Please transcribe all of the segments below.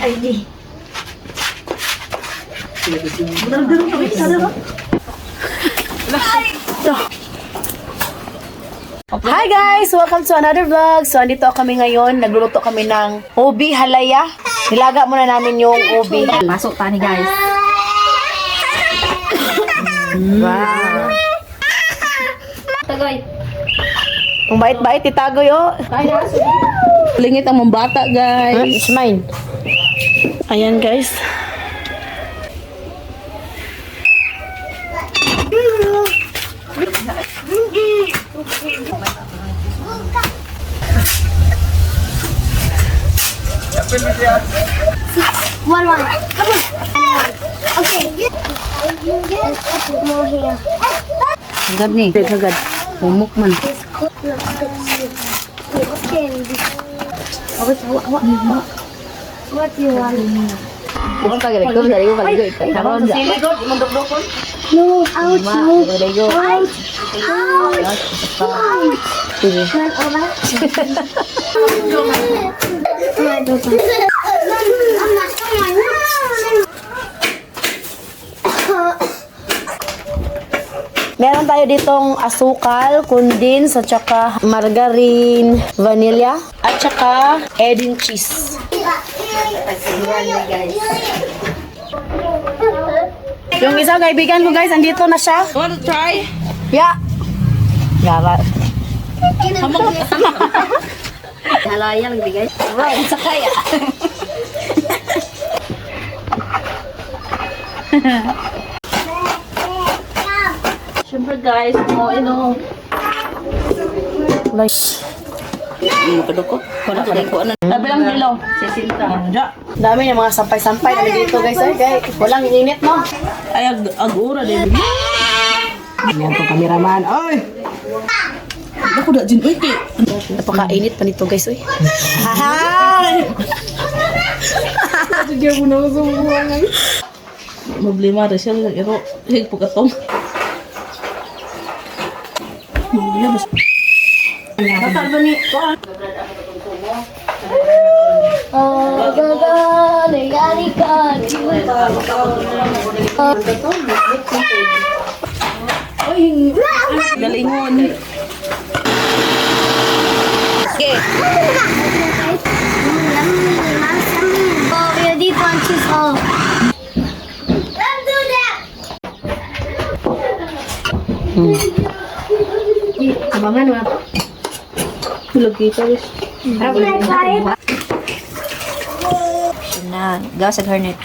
Hi guys! Welcome to another vlog. So, andito kami ngayon. Nagluluto kami ng ubi halaya. Nilaga muna namin yung ubi. Pasok tani guys. Wow! Tagoy. Ang bait-bait, itago yo. Lingit ang mga bata guys. It's mine. Ayan guys. One. Come on. Okay. Let's put more here. Agad ni. Agad. Humok man. Okay. What do you want? Bukan kagak rektor dari ko kaligo. Karon ja. No, ouch. No. Kaligo. Ouch. Ouch. Sige. Turn over. Meron tayo ditong asukal, kundins, at saka margarine, vanilla, at saka Edin cheese. Yung isang kaibigan ko guys, andito na siya. Want to try? Yeah. Yara. Halaya lang guys. Right, sakaya. Siyempre guys, mo Like, Kadukot. Wala pa rin ko ano. Tabilang dilo. Sisinta. dami ng mga sampay-sampay na dito guys. Ay, guys. Walang init no. Ay, agura din. Yan po kameraman. Ay! Ako da jin uy. Napakainit pa nito guys. Uy. Problema rin siya. Iro. Hig po katong. Batal ba ni? Galingon. Okay. Oh, yeah, deep one, choose all. Let's do that. Abangan mo. Tulog kita guys. Can I try it? Na, gawas ang hernet.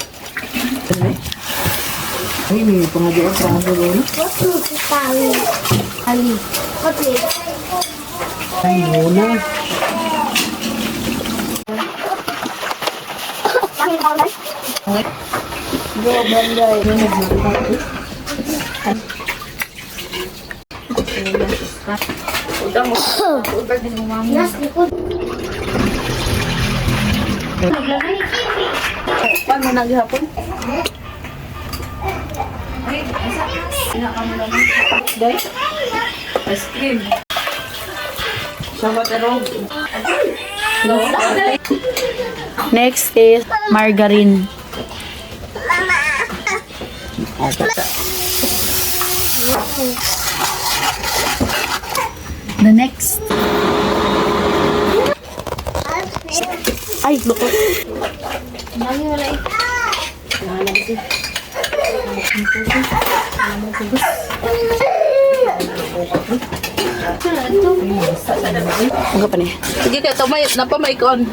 Ay, may pangadyoon sa mga doon. What fruit is that? Ali. What is? Ay, muna. Go, Banday. Yes, likod. Paano naghihapon? Guys, ice cream. Sama terog. Next is margarine. The next. Ay, lukot. Ang pa niya. Sige kayo, tumay, napamaikon.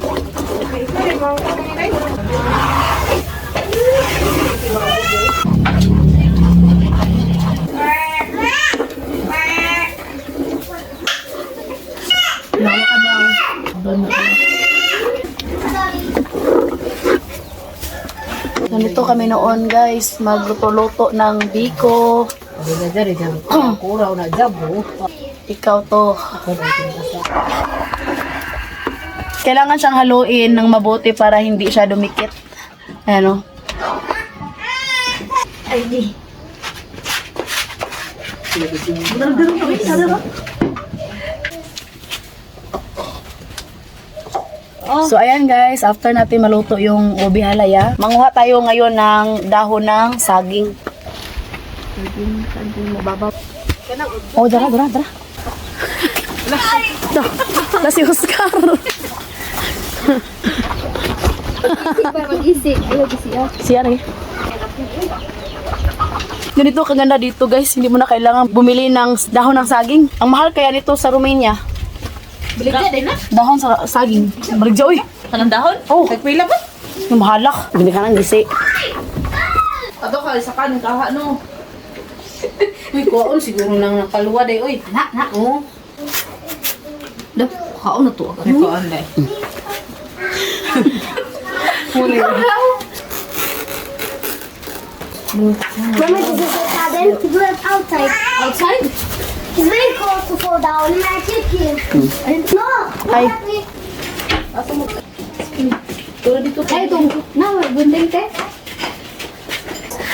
Ganito kami noon guys, magluto-luto ng biko. Kuraw na jabo. Ikaw to. Kailangan siyang haluin ng mabuti para hindi siya dumikit. Ayan o. Ay, di. So ayan guys, after natin maluto yung ubi halaya, manguha tayo ngayon ng dahon ng saging. Oh, dara. Na si Oscar. Siya rin. Ganito kaganda dito guys, hindi mo na kailangan bumili ng dahon ng saging. Ang mahal kaya nito sa Romania. Baligya din na. Dahon sa saging. Baligya, uy. Kanang dahon? Oh. Nagpila ba? Yung mahalak. Bili ka ng gisi. Ato ka, isa ka ng kaha, no? Uy, kuwaon siguro nang nakaluwa day, uy. Na. Oo. Dah, kaon na to. Ay, kuwaon day. Mama, this is so sudden. To do it outside. Outside? It's very cold to fall down. And I kick you. No. Ay. Tulad dito. Ay, ito. No, gunting te.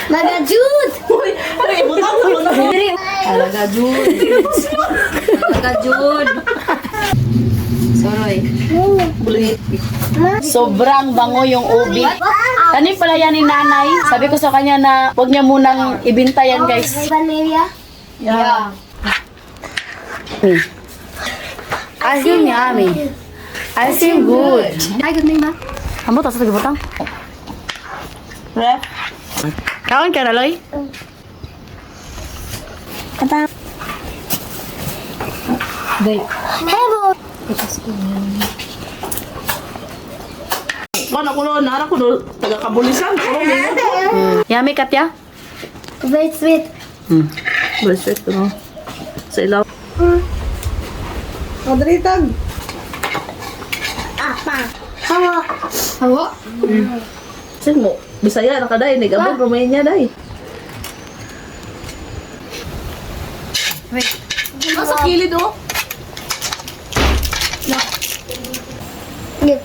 Magajud! Pare, butang sa mga diri. Alaga, Jud. Alaga, Jud. Soroy. Bulit. Sobrang bango yung ubi. Tanim pala yan ni nanay. Sabi ko sa kanya na huwag niya munang ibinta yan guys. Vanilla. Yeah. I feel yummy. I feel good. Ay, gunting ba? Amo, tapos lagi butang. Ref. Kaon ka na, Loy? Kata. Day. Hebo. Mana ko no, nara ko no, taga kabulisan. Yummy, Katya? Very sweet. Bullshit, no? Sa ilaw. Apa? Hawa. Hawa? Sin mo, Bisaya na ka day, nag-abot Romania day. Nasa kilid oh. Give.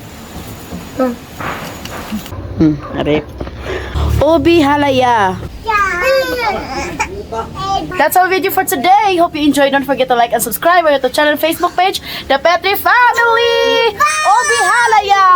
Arip. Ubi halaya. That's our video for today. Hope you enjoyed. Don't forget to like and subscribe our YouTube channel and Facebook page, The Petri Family. Ubi halaya.